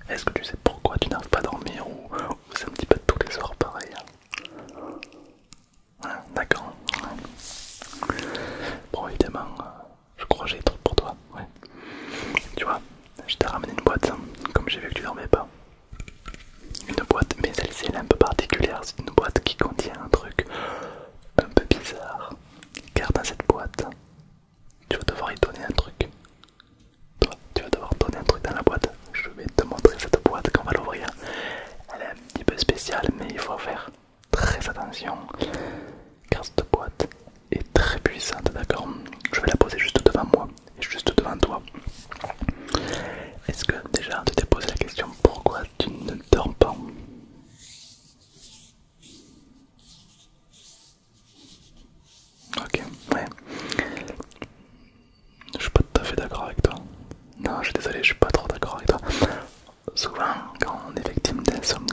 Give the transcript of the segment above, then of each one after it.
Est-ce que tu sais pourquoi tu n'arrives pas à dormir ou c'est un petit peu tous les soirs pareil? Ouais, d'accord. Ouais. Bon, évidemment, je crois que j'ai des trucs pour toi. Ouais. Tu vois, je t'ai ramené une boîte, comme j'ai vu que tu dormais pas. Une boîte, mais celle-ci elle est un peu particulière. C'est une boîte qui contient un truc un peu bizarre. Car dans cette boîte, tu vas devoir y donner un truc. Toi, tu vas devoir donner un truc dans la boîte. Je vais te montrer cette boîte quand on va l'ouvrir. Elle est un petit peu spéciale, mais il faut faire très attention. Car cette boîte est très puissante, d'accord? Je vais la poser juste devant moi et juste devant toi. Est-ce que déjà tu t'es posé la question pourquoi tu ne dors pas? Ok, ouais. Je suis pas tout à fait d'accord avec toi. Non, je suis désolé, je suis pas trop d'accord avec toi. Souvent, quand on est victime d'insomnie,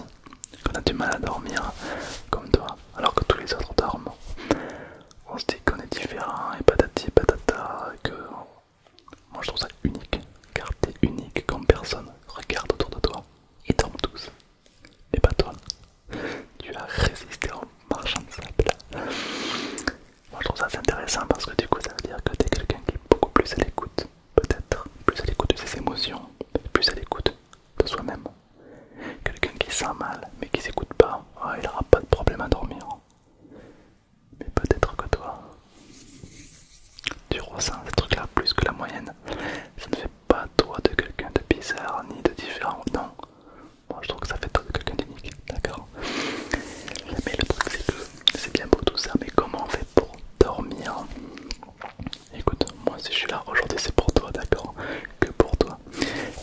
qu'on a du mal à dormir, comme toi, alors que tous les autres dorment, on se dit qu'on est différent et patati patata, et que moi je trouve ça unique, car t'es unique comme personne. Regarde autour de toi, ils dorment tous, mais pas toi. Tu as résisté au marchand de sable. Moi je trouve ça assez intéressant parce que du coup ça veut dire que t'es quelqu'un qui est beaucoup plus à l'écoute, peut-être plus à l'écoute de ses émotions, plus à l'écoute de soi-même. Quelqu'un qui sent mal mais qui s'écoute pas, il aura pas de problème à dormir. Mais peut-être que toi, tu ressens ce truc là plus que la moyenne. Ça ne fait pas toi de quelqu'un de bizarre ni de différent, non. Moi je trouve que ça fait toi de quelqu'un d'unique, d'accord? Mais le truc c'est que c'est bien beau tout ça, mais comment on fait pour dormir? Écoute, moi si je suis là aujourd'hui c'est pour toi, d'accord? Que pour toi.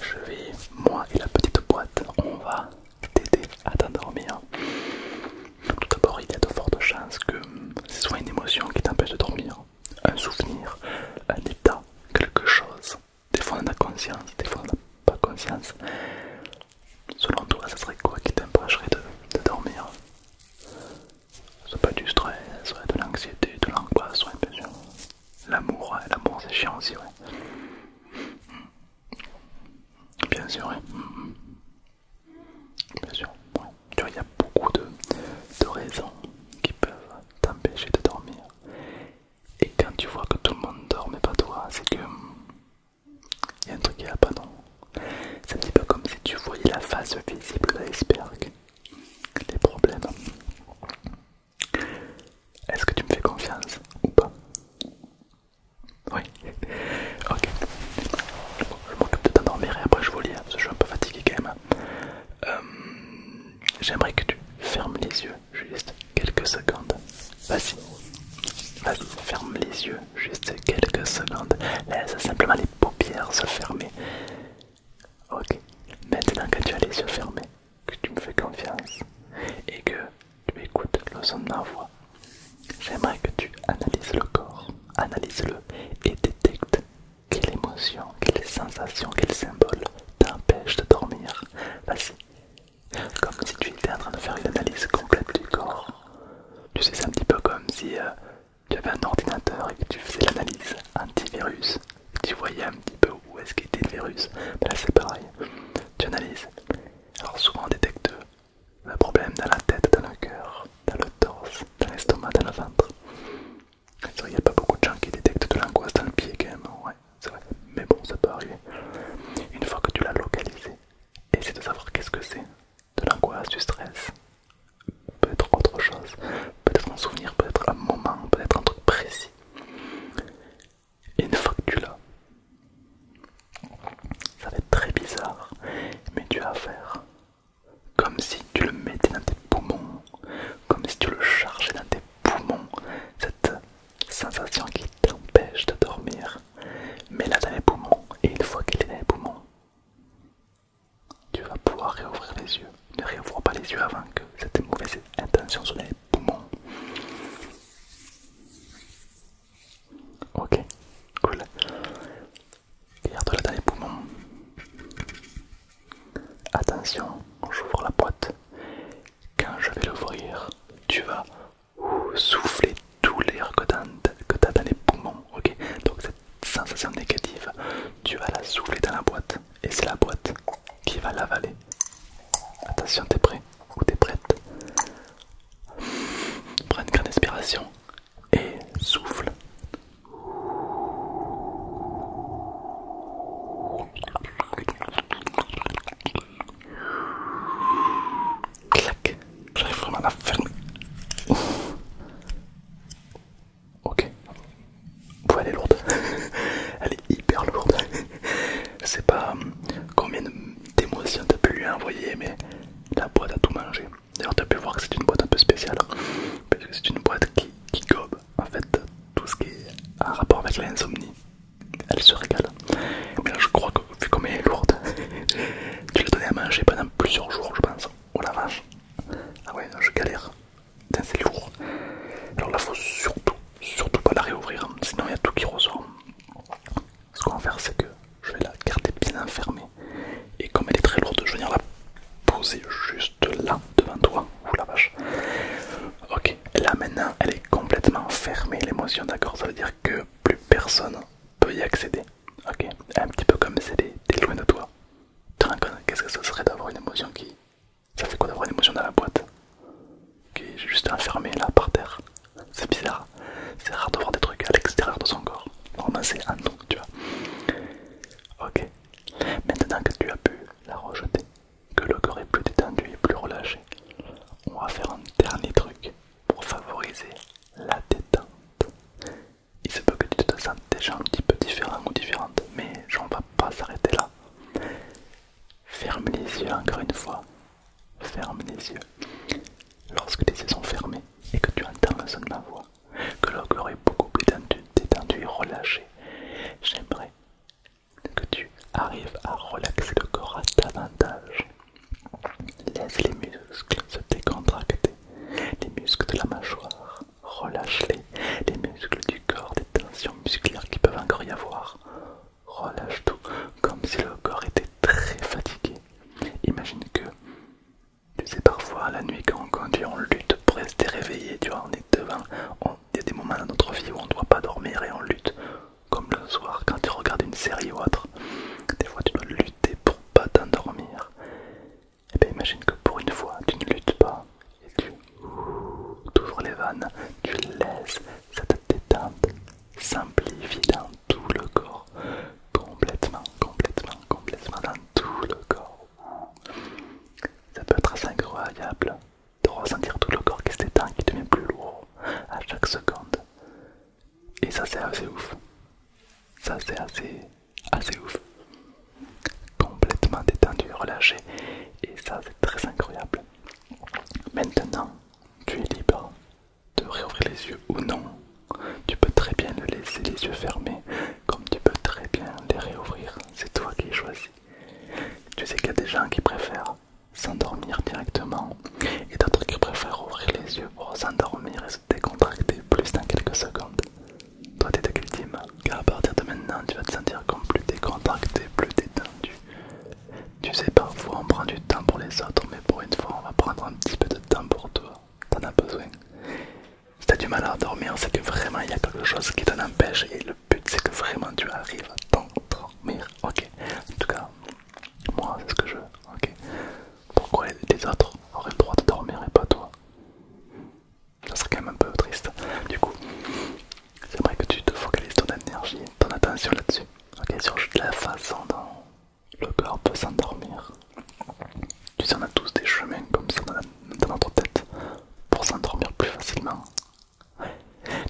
Je vais, moi et la petite boîte, on va t'aider à t'endormir. Tout d'abord, il y a de fortes chances que ce soit une émotion qui t'empêche de dormir, un souvenir, un état, quelque chose. Des fois on en a conscience, des fois on n'a pas conscience. Selon toi, ça serait quoi qui t'empêcherait de dormir? Ça peut être du stress, soit de l'anxiété, de l'angoisse, soit bien sûr. L'amour, ouais, l'amour c'est chiant aussi, ouais. Bien sûr, ouais. Bien sûr, ouais. Tu vois, il y a beaucoup de raisons qui peuvent t'empêcher de dormir. Et quand tu vois que tout le monde dort mais pas toi, c'est que il y a un truc qui va pas, non? C'est un petit peu comme si tu voyais la face visible de l'iceberg, les problèmes. Est-ce que tu me fais confiance ou pas? Oui. Ok. Bon, je m'occupe de t'endormir et après je vous lis, parce que je suis un peu fatigué quand même. J'aimerais que tu fermes les yeux juste quelques secondes. Vas-y. Vas-y, ferme les yeux juste quelques secondes. Laisse simplement les paupières se fermer. Ok. Maintenant que tu as les yeux fermés, que tu me fais confiance et que tu écoutes le son de ma voix, j'aimerais que tu analyses le corps, analyse-le et détecte quelle émotion, quelle sensation, quel symbole t'empêche de dormir. Vas-y, comme si tu étais en train de faire une analyse complète du corps. Tu sais, c'est un petit peu comme si tu avais un ordinateur et que tu faisais l'analyse antivirus. Tu voyais un petit peu où est-ce qu'était le virus. Ben là c'est pareil, tu analyses. Alors souvent on détecte le problème dans la tête, dans le cœur, dans le torse, dans l'estomac, dans le ventre. C'est vrai, il n'y a pas beaucoup de gens qui détectent de l'angoisse dans le pied quand même, ouais, c'est vrai. Mais bon, ça peut arriver. Une fois que tu l'as localisé, essaie de savoir qu'est-ce que c'est. De l'angoisse, du stress, peut-être autre chose, peut-être un souvenir, peut-être un moment, peut-être un truc précis. Et une fois que tu l'as, ça va être très bizarre, mais tu vas faire comme si tu le mettais dans tes poumons, comme si tu le chargeais dans tes poumons, cette sensation qui t'empêche de dormir. Mets-la dans les poumons, et une fois qu'elle est dans les poumons, tu vas pouvoir réouvrir les yeux. Ne réouvre pas les yeux avant que cette mauvaise intention soit dans les poumons. Ok, cool. Garde-la dans les poumons. Attention, j'ouvre la boîte. Quand je vais l'ouvrir, tu vas souffler tout l'air que tu as dans les poumons. Ok, donc cette sensation négative, tu vas la souffler dans la boîte. Et c'est la boîte qui va l'avaler. respiration, t'es prêt ou t'es prête? Prends une grande inspiration et souffle. Clac, j'arrive vraiment à la fermer. Ok, elle est lourde, elle est hyper lourde. Je sais pas combien d'émotions t'as pu lui envoyer, mais la boîte a tout mangé. D'ailleurs, t'as pu voir que c'est une boîte un peu spéciale, parce que c'est une boîte qui gobe en fait tout ce qui est en rapport avec l'insomnie. Elle se régale. Mais là, je crois que vu comme elle est lourde, tu l'as donné à manger pendant plusieurs jours, je pense. Oh la vache. Ah ouais, je galère. Putain, c'est lourd. Alors là, faut surtout pas la réouvrir, sinon il y a tout qui ressort. Ce qu'on va faire, c'est que je vais la garder bien enfermée. Et comme elle est très lourde, je vais venir la poser juste là, devant toi. Ouh la vache. Ok, là maintenant, elle est complètement fermée, l'émotion, d'accord? Ça veut dire que plus personne peut y accéder. Ok, un petit peu comme si t'es loin de toi. Tu te rends compte, qu'est-ce que ça serait d'avoir une émotion qui... Ça fait quoi d'avoir une émotion dans la boîte qui est juste enfermée là, par terre? C'est bizarre. C'est rare de voir des trucs à l'extérieur de son corps. Normalement c'est un nous, tu vois. Ok. Maintenant que tu as pu la rejeter, que le corps est plus détendu et plus relâché, on va faire un dernier truc pour favoriser la détente. Il se peut que tu te sentes déjà un petit peu différent ou différente, mais on va pas s'arrêter là. Ferme les yeux encore une fois. Ferme les yeux. Lorsque les yeux sont fermés et que tu entends le son de ma voix, que le corps est beaucoup plus détendu et relâché, j'aimerais que tu arrives à relaxer le corps davantage. Laisse les muscles se décontracter, les muscles de la mâchoire, relâche-les, les muscles du corps, des tensions musculaires qui peuvent encore y avoir. Relâche tout, comme si le corps était très fatigué. Imagine que, tu sais, parfois la nuit quand on conduit, on lutte pour rester réveillé, tu vois, on est devant, il y a des moments dans notre vie où on ne doit pas dormir et on lutte, comme le soir quand tu regardes une série ou autre. Des fois tu dois lutter pour pas t'endormir. Et bien imagine que pour une fois tu ne luttes pas et tu ouvres les vannes, tu laisses cette détente s'amplifier dans tout le corps, complètement dans tout le corps. Ça peut être assez incroyable de ressentir tout le corps qui se détend, qui devient plus lourd à chaque seconde. Et ça c'est assez ouf. Ça c'est assez ouf. Complètement détendu, relâché. Et ça c'est très incroyable. Maintenant, tu es libre de réouvrir les yeux ou non. Tu peux très bien le laisser les yeux fermés, comme tu peux très bien les réouvrir. C'est toi qui choisis. Tu sais qu'il y a des gens qui préfèrent s'endormir directement et d'autres qui préfèrent ouvrir les yeux pour s'endormir et se décontracter plus dans quelques secondes. Toi t'es de quel team? Car à partir de maintenant tu vas te sentir comme plus décontracté, plus détendu. Tu sais, parfois on prend du temps pour les autres, mais pour une fois on va prendre un petit peu de temps pour toi. T'en as besoin. Si t'as du mal à dormir, c'est que vraiment il y a quelque chose qui t'en empêche et le but c'est que vraiment tu arrives à t'endormir. Ok, en tout cas, moi c'est ce que je veux. Ok, pourquoi les autres auraient le droit de dormir et pas toi? Ça serait quand même un peu triste. Du coup, j'aimerais que tu te focalises ton énergie, ton attention là-dessus. Ok, sur la façon dont le corps peut s'endormir. Tu sais, on a tous des chemins comme ça dans notre tête pour s'endormir plus facilement. Ouais.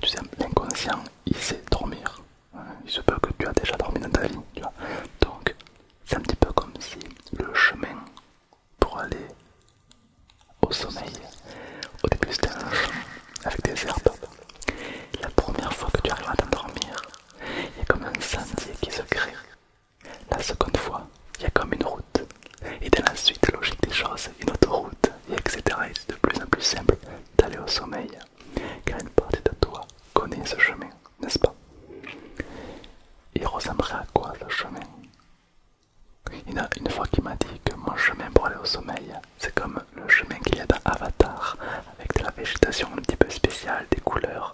Tu sais, l'inconscient, il sait dormir. Ouais. Il se peut que tu as déjà dormi dans ta vie, tu vois. Donc, c'est un petit peu comme si le chemin pour aller au sommeil, au début c'était un champ avec des herbes. La première fois que tu arrives à t'endormir, il y a comme un sentier qui se crée. La seconde fois, il y a comme une route. Et dans la suite logique des choses, une autoroute, et etc. Et c'est de plus en plus simple d'aller au sommeil. Car une partie de toi connaît ce chemin, n'est-ce pas? Il ressemblerait à quoi ce chemin? Il y en a une fois qui m'a dit que mon chemin pour aller au sommeil, c'est comme le chemin qu'il y a dans Avatar, avec de la végétation un petit peu spéciale, des couleurs.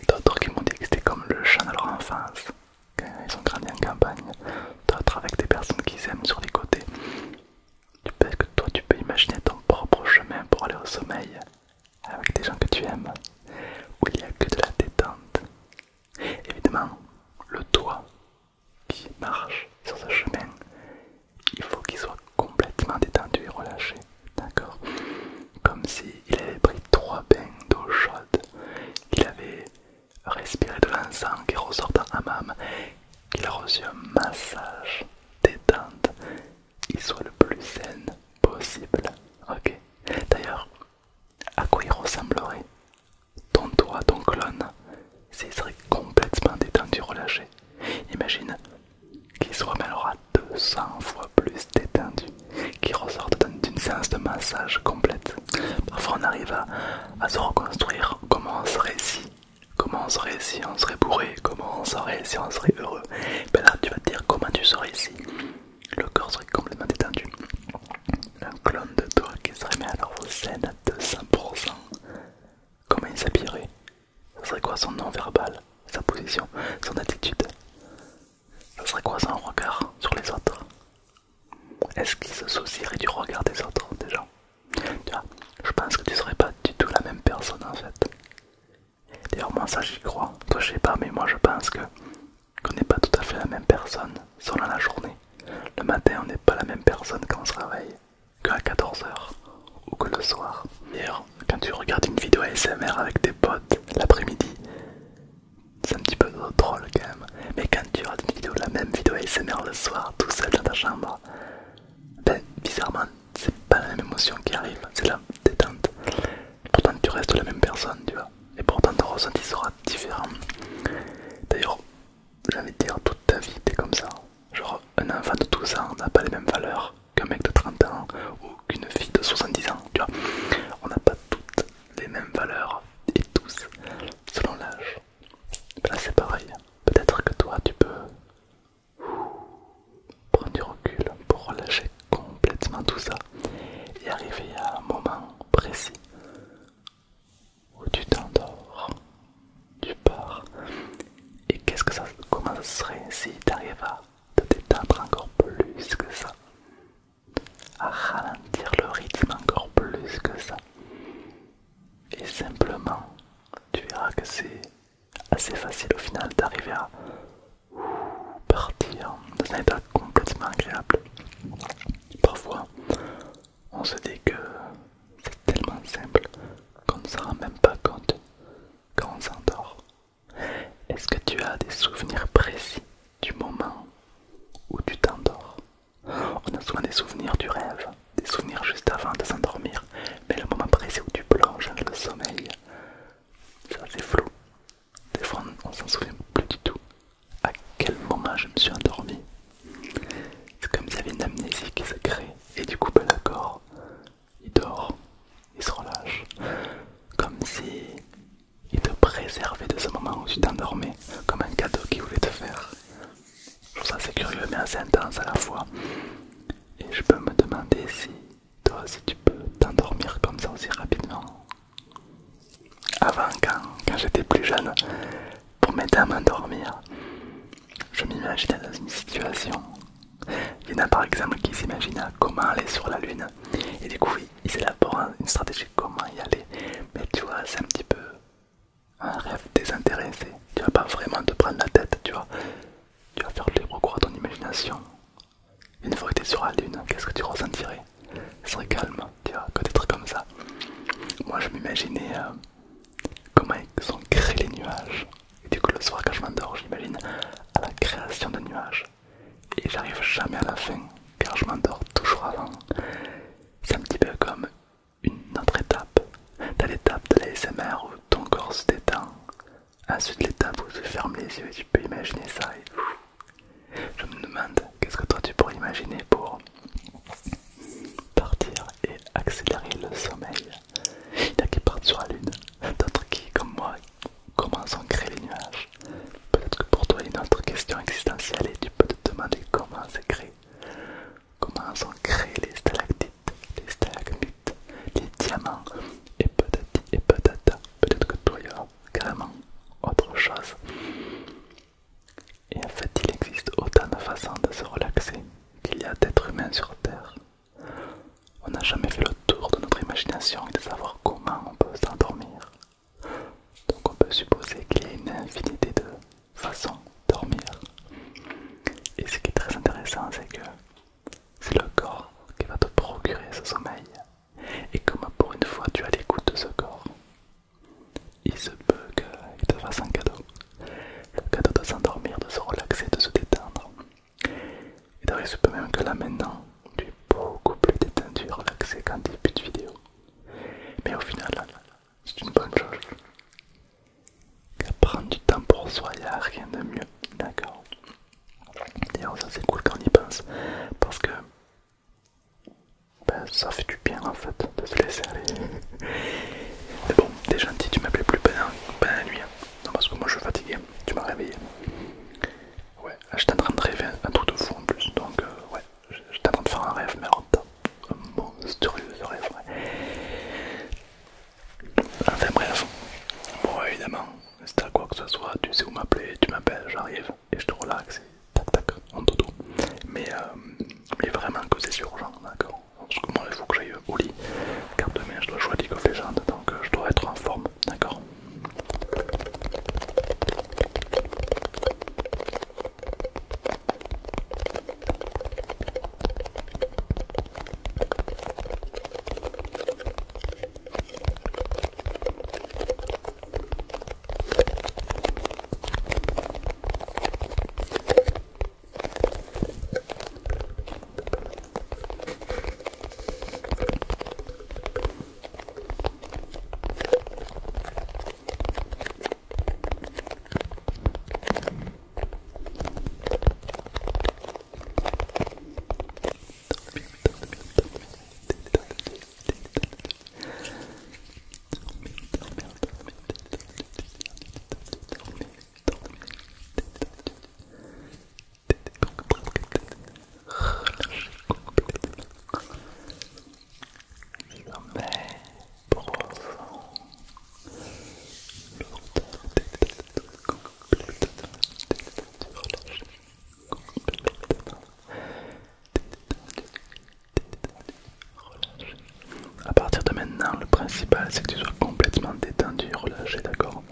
D'autres qui m'ont dit que c'était comme le champ de leur enfance, quand ils ont grandi en campagne. D'autres avec des personnes qui s'aiment sur les côtés. Tu peux que toi tu peux marche sur ce chemin, il faut qu'il soit complètement détendu et relâché, d'accord? Comme s'il avait pris 3 bains d'eau chaude, qu'il avait respiré de l'encens qui ressort d'un hammam, qu'il a reçu un massage détente, il soit le plus zen possible, ok? D'ailleurs, à quoi il ressemblerait ton toi, ton clone, s'il serait complètement détendu, relâché? Imagine qu'il soit même alors à 200 fois plus détendu, qu'il ressorte d'une séance de massage complète. Parfois on arrive à se reconstruire comment on serait si, comment on serait si on serait bourré, comment on serait si on serait heureux. Ben là tu vas te dire comment tu serais si le corps serait complètement détendu. Un clone de toi qui serait mis alors au zen à 200%. Comment il s'habillerait? Ce serait quoi son non-verbal, sa position, son attitude? Ce serait quoi son regard sur les autres? Est-ce qu'il se soucierait du regard des autres déjà? Tu vois, je pense que tu serais pas du tout la même personne en fait. D'ailleurs moi ça j'y crois, toi je sais pas mais moi je pense que qu'on n'est pas tout à fait la même personne selon la journée. Le matin on n'est pas la même personne quand on se réveille qu'à 14 h ou que le soir. D'ailleurs quand tu regardes une vidéo ASMR avec tes potes l'après-midi, c'est un petit peu drôle quand même. Mais quand tu regardes une vidéo, la même vidéo ASMR le soir tout seul dans ta chambre, ben bizarrement c'est pas la même émotion qui arrive, c'est la détente. Pourtant tu restes la même personne, tu vois. Et pourtant ton ressenti sera différent. D'ailleurs, j'ai envie de dire toute ta vie t'es comme ça. Genre un enfant de 12 ans n'a pas les mêmes valeurs qu'un mec de 30 ans ou qu'une fille de 70 ans, tu vois. On n'a pas toutes les mêmes valeurs et tous selon l'âge. Là c'est pareil. Peut-être que toi tu peux prendre du recul pour relâcher complètement tout ça et arriver à un moment précis où tu t'endors, tu pars. Et qu'est-ce que ça, comment ça serait si tu arrives à te détendre encore plus que ça, à ralentir le rythme encore plus que ça, et simplement tu verras que c'est assez facile au final d'arriver à partir dans un état complètement agréable. Parfois on se dit que c'est tellement simple qu'on ne s'en rend même pas compte quand on s'endort. Est-ce que tu as des souvenirs précis du moment où tu t'endors? On a souvent des souvenirs du rêve, des souvenirs juste avant de s'endormir, mais le moment précis où tu plonges dans le sommeil, c'est assez flou. Des fois on s'en souvient plus du tout. À quel moment je me suis endormi? C'est comme s'il y avait une amnésie qui se crée, et du coup ben, le corps, il dort, il se relâche, comme si il te préservait de ce moment où tu t'endormais, comme un cadeau qu'il voulait te faire. Je trouve ça assez curieux mais assez intense à la fois. Et je peux me demander si toi aussi tu peux t'endormir comme ça aussi rapidement. Avant, quand j'étais plus jeune, pour m'aider à m'endormir, je m'imaginais dans une situation. Il y en a par exemple qui s'imaginent comment aller sur la lune. Et du coup, ils élaborent une stratégie comment y aller. Mais tu vois, c'est un petit peu un rêve désintéressé. Tu vas pas vraiment te prendre la tête, tu vois. Tu vas faire le recours à ton imagination. Une fois que tu es sur la lune, qu'est-ce que tu ressentirais? Ce serait calme, tu vois, que d'être comme ça. Moi, je m'imaginais comment ils sont créés les nuages. Et du coup, le soir, quand je m'endors, j'imagine à la création de nuages. Et j'arrive jamais à la fin, car je m'endors toujours avant. C'est un petit peu comme une autre étape. T'as l'étape de l'ASMR où ton corps se détend. Ensuite l'étape où tu fermes les yeux et tu peux imaginer ça. Et je me demande qu'est-ce que toi tu pourrais imaginer pour partir et accélérer le sommeil. Il y en a qui partent sur la lune, d'autres qui, comme moi, commencent à créer les nuages. Peut-être que pour toi il y a une autre question existentielle et tu peux te demander comment c'est créé. Comment sont créés les stalactites, les stalagmites, les diamants et patata. Peut-être que toi il y a carrément autre chose. Et en fait il existe autant de façons de se relaxer qu'il y a d'êtres humains sur Terre. On n'a jamais fait le tour de notre imagination et de savoir comment on peut s'endormir. Donc on peut supposer qu'il y a une infinité de façons de dormir. Et ce j'étais en train de rêver un truc de fou en plus, donc ouais, j'étais en train de faire un rêve, mais alors un monstrueux rêve, ouais. Enfin bref, bon évidemment, si t'as quoi que ce soit, tu sais où m'appeler, tu m'appelles, j'arrive et je te relaxe et tac tac, en dodo. Mais vraiment que c'est urgent, d'accord? Parce que moi il faut que j'aille au lit, car demain je dois jouer à League of Legends, donc je dois être en forme, d'accord? À partir de maintenant, le principal c'est que tu sois complètement détendu et relâché, d'accord?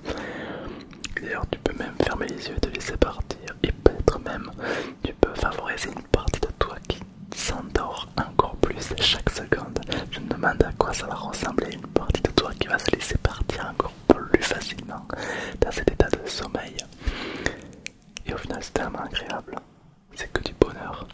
D'ailleurs, tu peux même fermer les yeux et te laisser partir, et peut-être même tu peux favoriser une partie de toi qui s'endort encore plus chaque seconde. Je me demande à quoi ça va ressembler une partie de toi qui va se laisser partir encore plus facilement dans cet état de sommeil. Et au final, c'est tellement agréable, c'est que du bonheur.